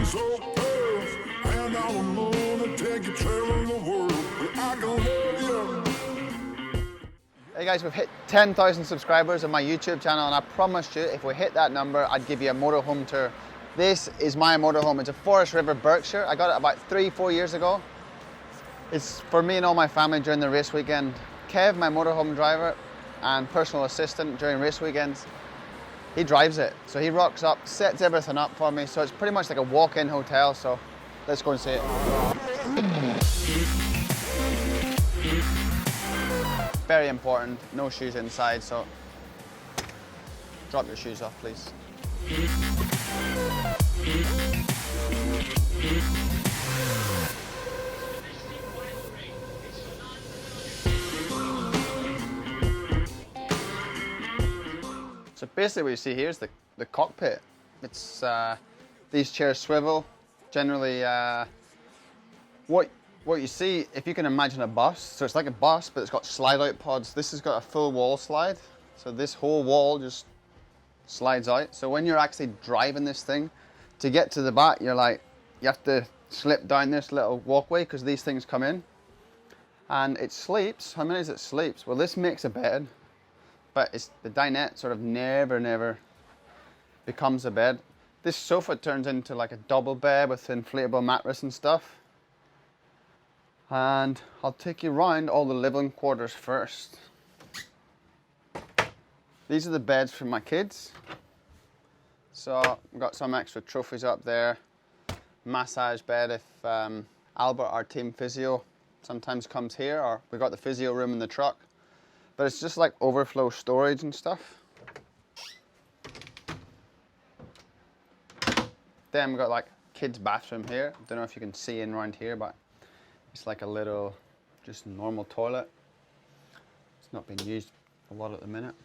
moving so fast, and I'm gonna take you traveling the world. I can love you. Hey guys, we've hit 10,000 subscribers on my YouTube channel, and I promised you if we hit that number, I'd give you a motorhome tour. This is my motorhome. It's a Forest River Berkshire. I got it about 3-4 years ago. It's for me and all my family during the race weekend. Kev, my motorhome driver and personal assistant during race weekends, he drives it. So he rocks up, sets everything up for me. So it's pretty much like a walk-in hotel. So let's go and see it. Very important, no shoes inside, so drop your shoes off, please. So basically what you see here is the cockpit. It's these chairs swivel. Generally, what you see, if you can imagine a bus, so it's like a bus, but it's got slide-out pods. This has got a full wall slide, so this whole wall just slides out. So when you're actually driving this thing, to get to the back, you have to slip down this little walkway because these things come in. And it sleeps. How many is it sleeps? Well, this makes a bed, but the dinette sort of never becomes a bed. This sofa turns into like a double bed with inflatable mattress and stuff. And I'll take you around all the living quarters first. These are the beds for my kids. So I've got some extra trophies up there. Massage bed if Albert, our team physio, sometimes comes here, or we got the physio room in the truck. But it's just like overflow storage and stuff. Then we've got like kids' bathroom here. Don't know if you can see in around here, but it's like a little, just normal toilet. It's not being used a lot at the minute.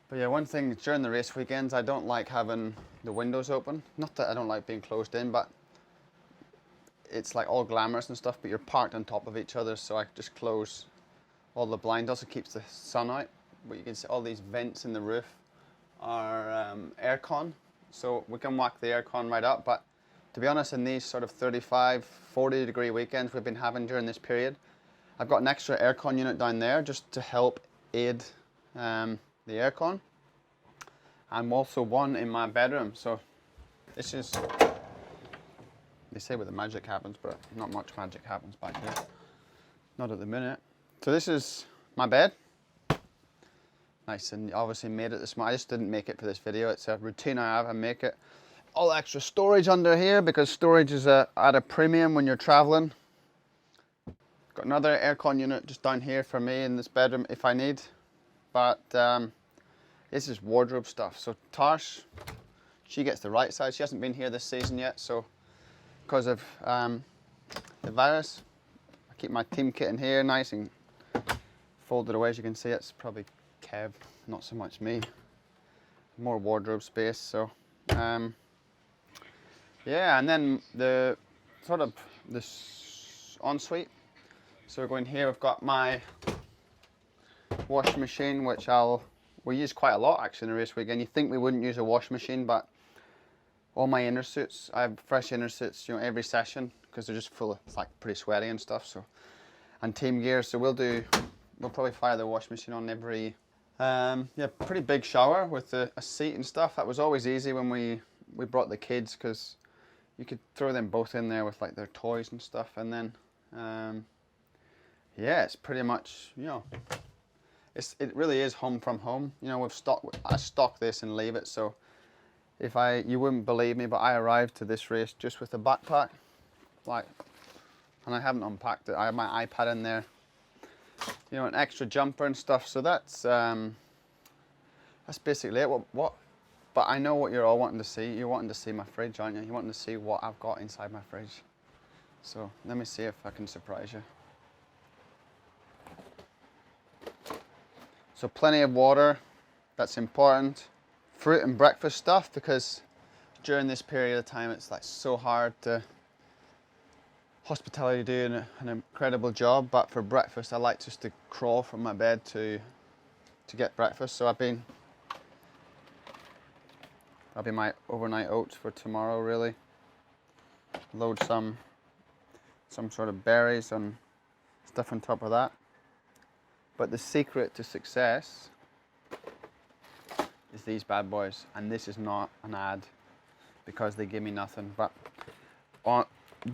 But yeah, one thing during the race weekends, I don't like having the windows open. Not that I don't like being closed in, but it's like all glamorous and stuff, but you're parked on top of each other, so I just close all the blinds. Also keeps the sun out. But you can see all these vents in the roof are aircon, so we can whack the aircon right up. But to be honest, in these sort of 35, 40 degree weekends we've been having during this period, I've got an extra aircon unit down there just to help aid the aircon. And also one in my bedroom. So this is, they say where the magic happens, but not much magic happens back here. Not at the minute. So this is my bed. Nice, and obviously made it this morning. I just didn't make it for this video. It's a routine I have. I make it. All extra storage under here because storage is at a premium when you're traveling. Got another aircon unit just down here for me in this bedroom if I need. But this is wardrobe stuff. So Tarsh, she gets the right side. She hasn't been here this season yet, so because of the virus, I keep my team kit in here nice and folded away. As you can see, it's probably Kev, not so much me. More wardrobe space. So yeah, and then the sort of this ensuite. So we're going here. We've got my washing machine, which we use quite a lot actually in the race weekend. You think we wouldn't use a washing machine, but all my inner suits, I have fresh inner suits, you know, every session because they're just full of, it's like pretty sweaty and stuff. So, and team gear. So we'll probably fire the washing machine on every. Yeah, pretty big shower with a seat and stuff. That was always easy when we brought the kids because you could throw them both in there with like their toys and stuff. And then, yeah, it's pretty much, you know, it really is home from home. You know, I stock this and leave it. So you wouldn't believe me, but I arrived to this race just with a backpack, like, and I haven't unpacked it. I have my iPad in there. You know, an extra jumper and stuff. So that's basically it. But I know what you're all wanting to see. You're wanting to see my fridge, aren't you? You're wanting to see what I've got inside my fridge. So let me see if I can surprise you. So plenty of water. That's important. Fruit and breakfast stuff because during this period of time it's like so hard to hospitality doing an incredible job, but for breakfast I like just to crawl from my bed to get breakfast. So I've been That'll be my overnight oats for tomorrow, really. Load some sort of berries and stuff on top of that. But the secret to success is these bad boys, and this is not an ad because they give me nothing, but on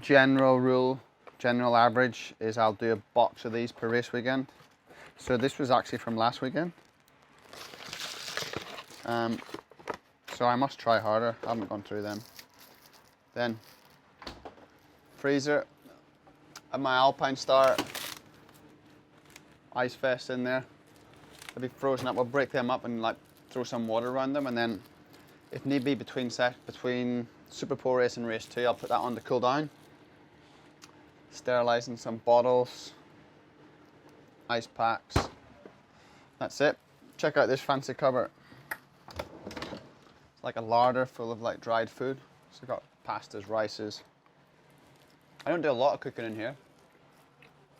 general average is I'll do a box of these per race weekend. So this was actually from last weekend. So I must try harder. I haven't gone through them. Then freezer. At my Alpine Star ice vest in there. They'll be frozen up. I'll break them up and like throw some water around them, and then if need be between Super Pole race and race 2, I'll put that on to cool down. Sterilising some bottles, ice packs. That's it. Check out this fancy cupboard. It's like a larder full of like dried food. So I've got pastas, rices. I don't do a lot of cooking in here.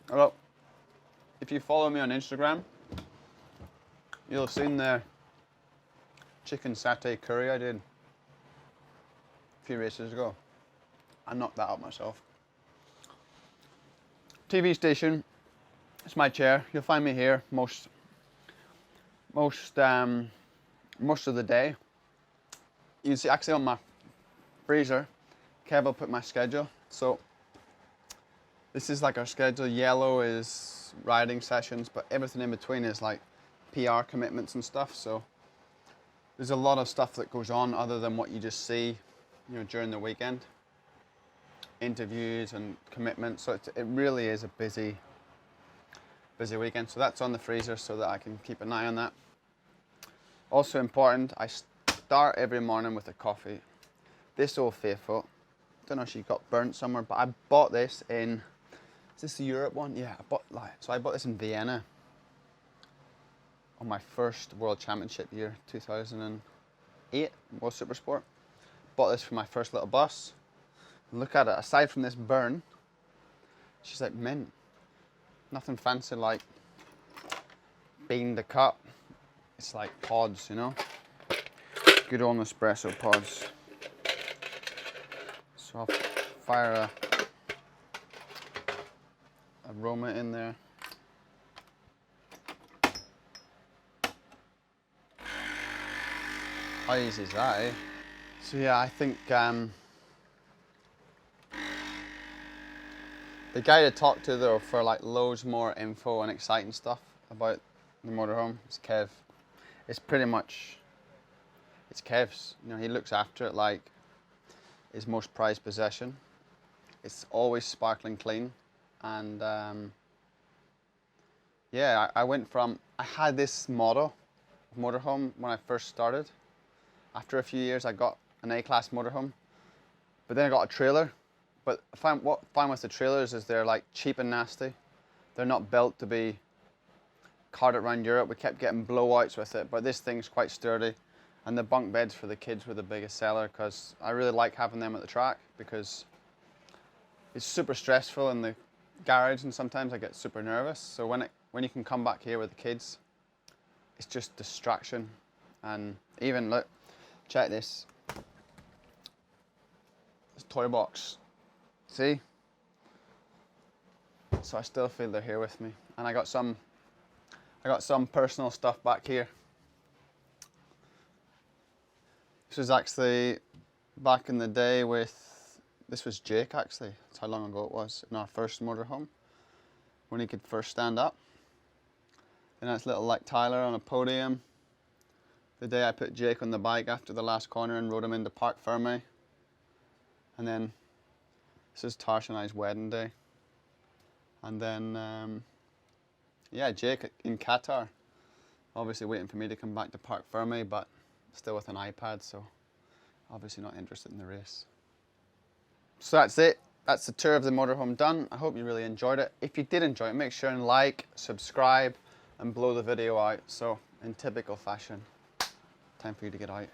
Although, if you follow me on Instagram, you'll have seen the chicken satay curry I did a few races ago. I knocked that out myself. TV station, it's my chair. You'll find me here most of the day. You can see actually on my freezer, Kev will put my schedule. So this is like our schedule. Yellow is riding sessions, but everything in between is like PR commitments and stuff. So there's a lot of stuff that goes on other than what you just see, during the weekend. Interviews and commitments. So it really is a busy weekend. So that's on the freezer so that I can keep an eye on that. Also important, I start every morning with a coffee. This Old Faithful, don't know if she got burnt somewhere, but I bought this in, is this the Europe one? Yeah, I bought this in Vienna on my first World Championship year, 2008, World Supersport. Bought this for my first little bus. Look at it, aside from this burn, she's like mint. Nothing fancy like bean the cup. It's like pods, Good old espresso pods. So I'll fire a aroma in there. How easy is that, eh? So yeah, I think the guy to talk to though for like loads more info and exciting stuff about the motorhome is Kev. It's pretty much, it's Kev's. He looks after it like his most prized possession. It's always sparkling clean, and yeah, I had this model of motorhome when I first started. After a few years, I got an A-class motorhome, but then I got a trailer. But what I find with the trailers is they're like cheap and nasty. They're not built to be carted around Europe. We kept getting blowouts with it, but this thing's quite sturdy. And the bunk beds for the kids were the biggest seller because I really like having them at the track because it's super stressful in the garage and sometimes I get super nervous. So when you can come back here with the kids, it's just distraction. And even look, check this. This toy box. See? So I still feel they're here with me. And I got some personal stuff back here. This was actually back in the day this was Jake actually. That's how long ago it was in our first motorhome. When he could first stand up. And that's little like Tyler on a podium. The day I put Jake on the bike after the last corner and rode him into Parc Ferme. And then this is Tarsha and I's wedding day. And then, yeah, Jake in Qatar. Obviously waiting for me to come back to Parc Ferme, but still with an iPad, so obviously not interested in the race. So that's it. That's the tour of the motorhome done. I hope you really enjoyed it. If you did enjoy it, make sure and like, subscribe, and blow the video out. So, in typical fashion, time for you to get out.